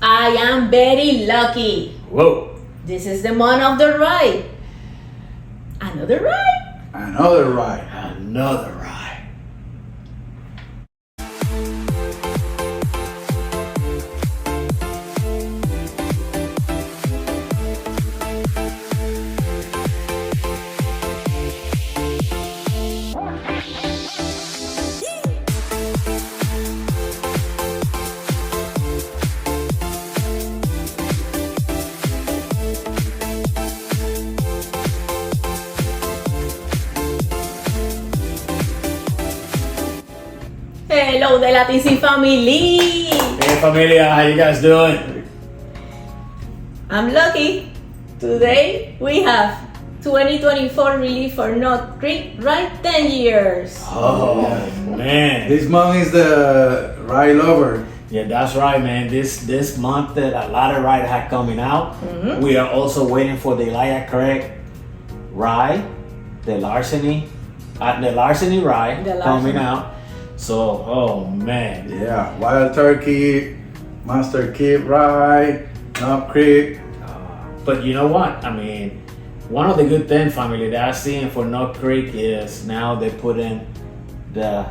I am very lucky. Whoa. This is the month of the rye. Another rye? Another rye. Another rye. Hello, the Latin family. Hey familia, how you guys doing? I'm lucky. Today we have 2024 release for Knob Creek RYE 10 years. Oh man. This month is the rye lover. Yeah, that's right, man. This month that a lot of rye had coming out. We are also waiting for the Knob Creek RYE, the Larceny rye coming out. So, oh man. Yeah, Wild Turkey, Master Kid Rye, Knob Creek. But you know what? I mean, one of the good things, family, that I see for Knob Creek is now they put in the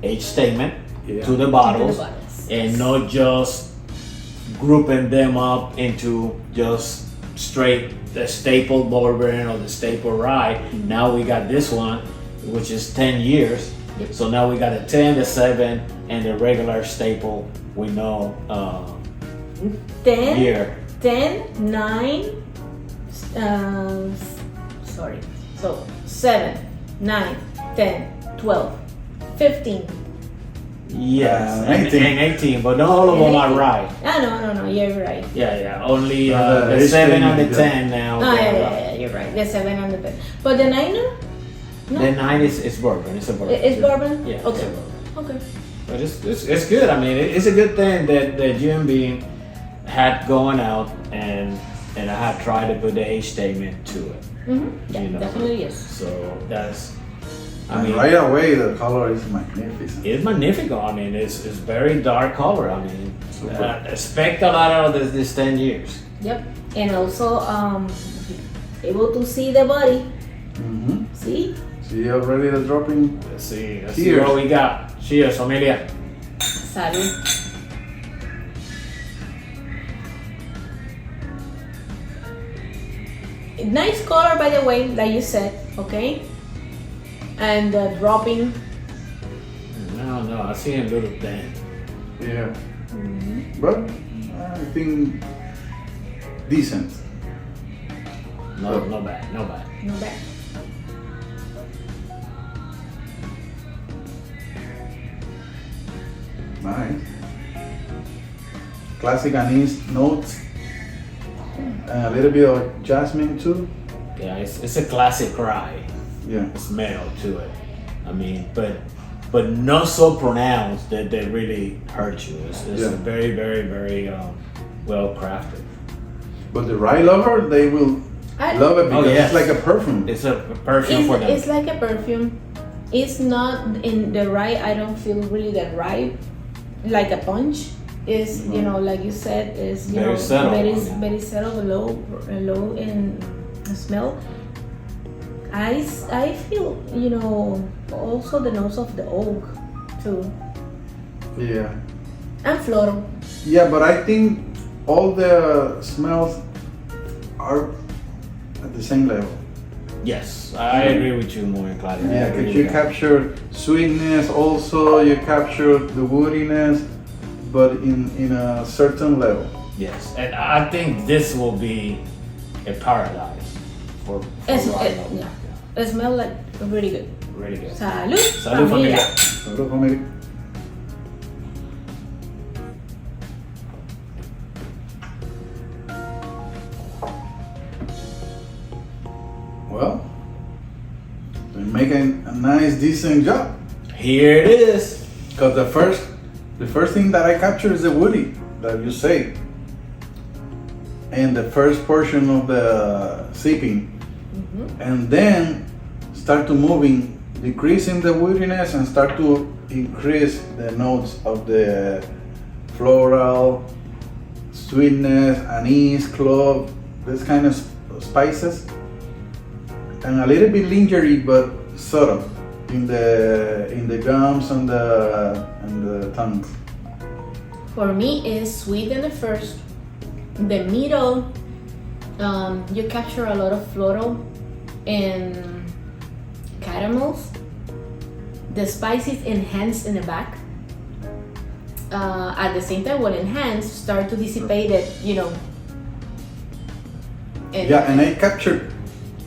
age statement to the bottles, and not just grouping them up into just straight the staple bourbon or the staple rye. Now we got this one, which is 10 years. So now we got a 10, the 7, and the regular staple. We know 10, year. 10, 9, sorry. So 7, 9, 10, 12, 15. Yes, and 18. 18, but not all of them are rye. No, you're right. Yeah, only the the 7 and the age 10 now. Oh, yeah, you're right. The 7 and the 10. But the 9? No. The 9 is bourbon. It's a bourbon. It's bourbon? Yeah. Okay. It's a bourbon. Okay. But it's good. I mean, it's a good thing that GMB had going out, and I had tried to put the age statement to it. Mm-hmm. Yeah, You know. definitely is. So that's. I And mean, right away, the color is magnificent. it's magnificent. I mean, it's very dark color. I mean, Super. expect a lot out of this 10 years. Yep. And also able to see the body. Mm-hmm. See? See already the dropping. Let's see Cheers. what we got. Cheers, familia. Salud. Nice color, by the way, like you said, okay? And dropping. No, I see a little thing. Yeah. But I think decent. No bad. No bad. Nice. Classic anise notes. And a little bit of jasmine too. Yeah, it's a classic rye Yeah. smell to it. I mean, but not so pronounced that they really hurt you. It's Yeah. very, very, very well crafted. But the rye lover, they will love it because yes. it's like a perfume. It's a perfume for them. It's like a perfume. It's not in the rye. I don't feel really the rye like a punch. Is like you said, is Very subtle. very subtle, low in smell. I feel also the nose of the oak too, Yeah. and floral. Yeah, but I think all the smells are at the same level. Yes, I agree with you more, Claudia. I Yeah, agree because with you that. capture sweetness, also you capture the woodiness, but in a certain level. Yes, and I think this will be a paradise for rye lovers. Yeah. It smells like really good. Really good. Salud, Salud, familia. Hello, family. Well, they're making a nice, decent job. Here it is. Because the first thing that I capture is the woody that you say, and the first portion of the sipping, and then start to moving, decreasing the woodiness and start to increase the notes of the floral, sweetness, anise, clove, this kind of spices, and a little bit lingerie, but subtle in the gums and the tongue. For me, it's sweet in the first. The middle, you capture a lot of floral and caramels. The spices enhance in the back. At the same time, when enhanced, start to dissipate it, you know. And I captured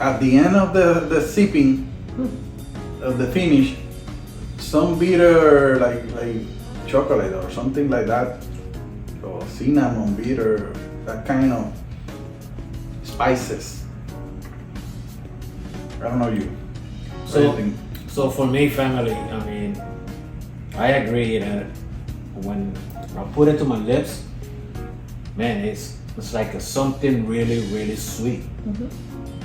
at the end of the sipping of the finish some bitter like chocolate or something like that, or cinnamon bitter, that kind of spices. I don't know you. What do you think? So for me, family, I mean, I agree that when I put it to my lips, man, it's like something really, really sweet.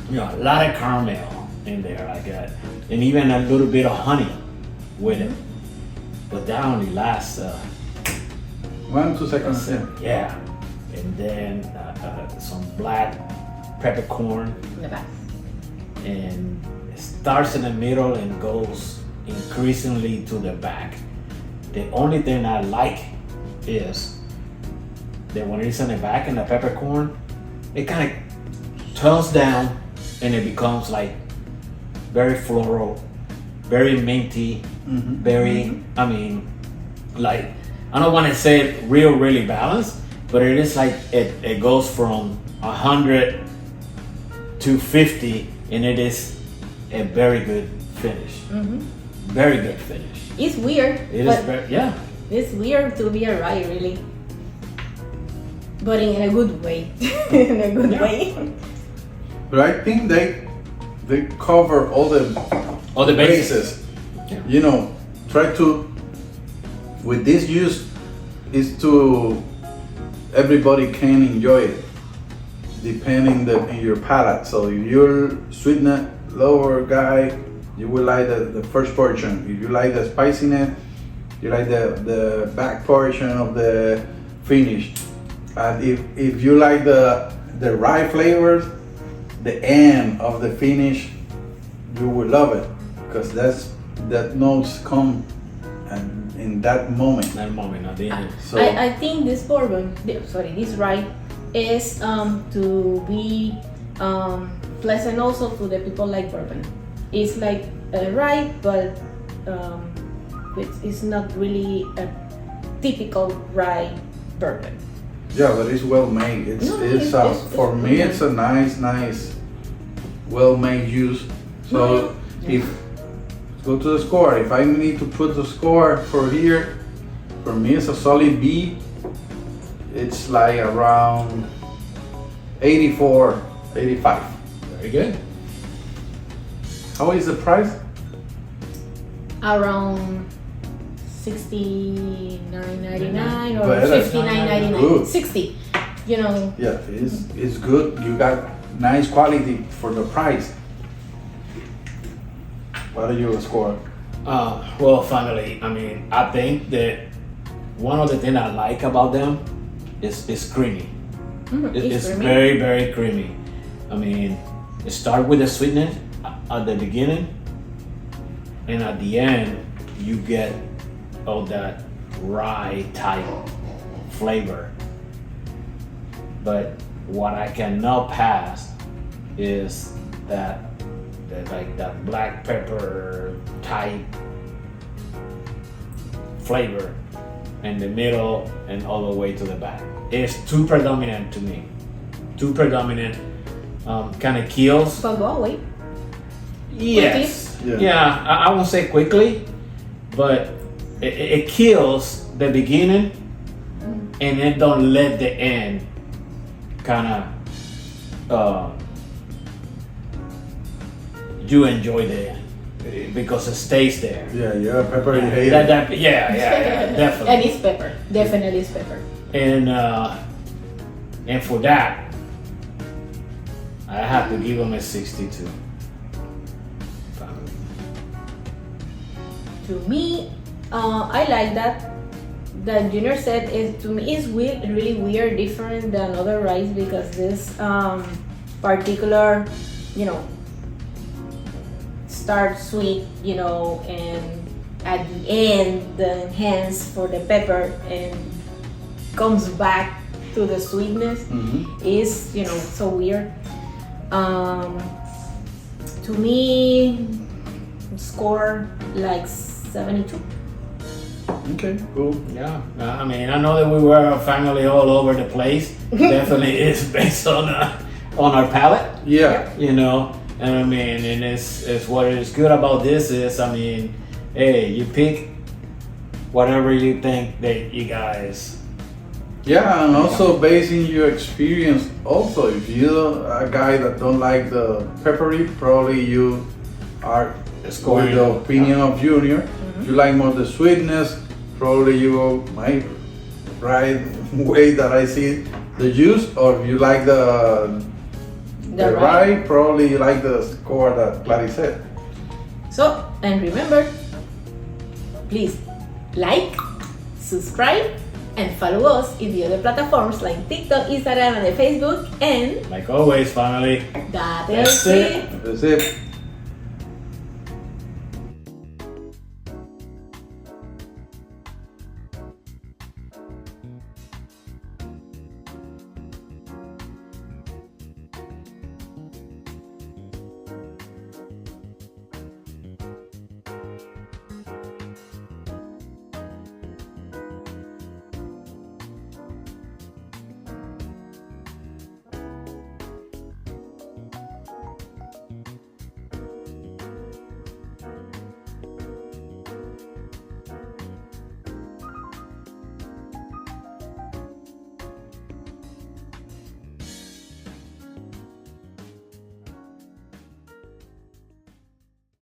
You know, a lot of caramel in there, like that, and even a little bit of honey with it. But that only lasts 1-2 seconds. yeah. And then some black peppercorn, in the back. and it starts in the middle and goes increasingly to the back. The only thing I like is that when it's in the back and the peppercorn, it kind of turns down and it becomes like very floral, very minty, very, I mean, like, I don't want to say it really balanced, but it is like it goes from 100 to 50, and it is a very good finish. Very good finish. It's weird. It is very, yeah. It's weird to be a rye, really. But in a good way. In a good way. But I think they cover all the bases. Yeah. You know, try to, with this use, is to everybody can enjoy it, depending in your palate. So if you're sweetness lower guy, you will like the first portion. If you like the spiciness, you like the back portion of the finish. And if you like the rye flavors, the end of the finish, you will love it, because that notes come and in that moment. That moment at the end. So I think this bourbon, this rye, is to be pleasant also to the people like bourbon. It's like a rye, but it's not really a typical rye bourbon. yeah, but it's well made. For me, it's a nice, well made juice. So if go to the score, if I need to put the score for here, for me it's a solid B. It's like around 84, 85. Very good. How is the price? Around $69.99 or Better. $59.99. Good. 60, you know. Yeah, it's good. You got nice quality for the price. What are your score? Well, family, I mean, I think that one of the things I like about them is creamy. It's creamy. very creamy. I mean, it starts with the sweetness at the beginning, and at the end, you get all that rye type flavor. But what I cannot pass is that black pepper type flavor in the middle and all the way to the back. It's too predominant to me. Too predominant. Kind of kills. But go away. Yes. Quickly? Yeah. I won't say quickly, but it kills the beginning, and it don't let the end kind of you enjoy the end because it stays there. Yeah, you're a pepper you hate. Yeah, definitely. And it's pepper. Definitely it's pepper. And for that, I have to give them a 62. To me, I like that that Junior said is, to me, is weird, really weird, different than other ryes, because this particular, you know, start sweet, you know, and at the end the enhance for the pepper and comes back to the sweetness is, you know, so weird. To me, score like 72. Okay, cool. Yeah, I mean, I know that we were a family all over the place. Definitely is based on our palate. Yeah. You know, and I mean, and it's what is good about this is, I mean, hey, you pick whatever you think that you guys. Yeah, and also basing your experience. Also, if you're a guy that don't like the peppery, probably you are with the opinion of Junior. If you like more the sweetness, probably you go my right way that I see the juice. Or if you like the rye, probably you like the score that Clary said. So, and remember, please like, subscribe, and follow us in the other platforms like TikTok, Instagram, and Facebook. And Like always, family. that is it. That's it.